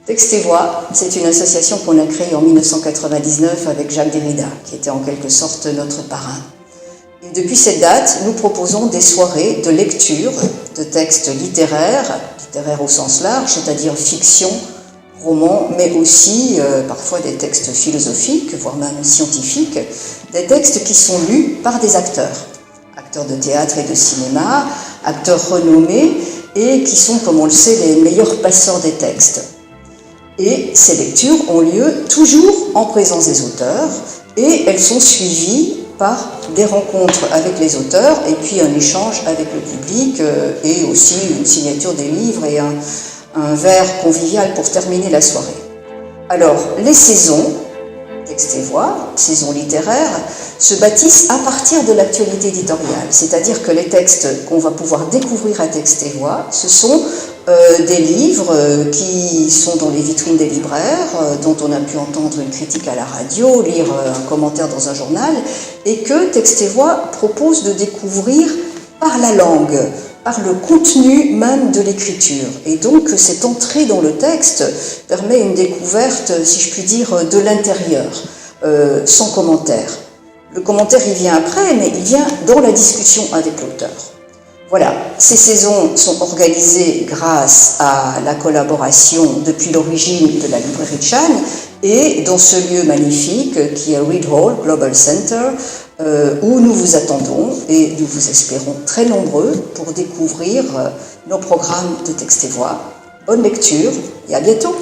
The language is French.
Texte et Voix, c'est une association qu'on a créée en 1999 avec Jacques Derrida, qui était en quelque sorte notre parrain. Et depuis cette date, nous proposons des soirées de lecture de textes littéraires au sens large, c'est-à-dire fiction, romans, mais aussi parfois des textes philosophiques, voire même scientifiques, des textes qui sont lus par des acteurs de théâtre et de cinéma, acteurs renommés et qui sont, comme on le sait, les meilleurs passeurs des textes. Et ces lectures ont lieu toujours en présence des auteurs et elles sont suivies par des rencontres avec les auteurs et puis un échange avec le public et aussi une signature des livres et un verre convivial pour terminer la soirée. Alors, les saisons, Texte et Voix, saison littéraire, se bâtissent à partir de l'actualité éditoriale. C'est-à-dire que les textes qu'on va pouvoir découvrir à Texte et Voix, ce sont des livres qui sont dans les vitrines des libraires, dont on a pu entendre une critique à la radio, lire un commentaire dans un journal, et que Texte et Voix propose de découvrir par la langue, par le contenu même de l'écriture. Et donc cette entrée dans le texte permet une découverte, si je puis dire, de l'intérieur, sans commentaire. Le commentaire, il vient après, mais il vient dans la discussion avec l'auteur. Voilà, ces saisons sont organisées grâce à la collaboration depuis l'origine de la librairie de Cannes et dans ce lieu magnifique qui est Read Hall Global Center, où nous vous attendons et nous vous espérons très nombreux pour découvrir nos programmes de Texte et Voix. Bonne lecture et à bientôt!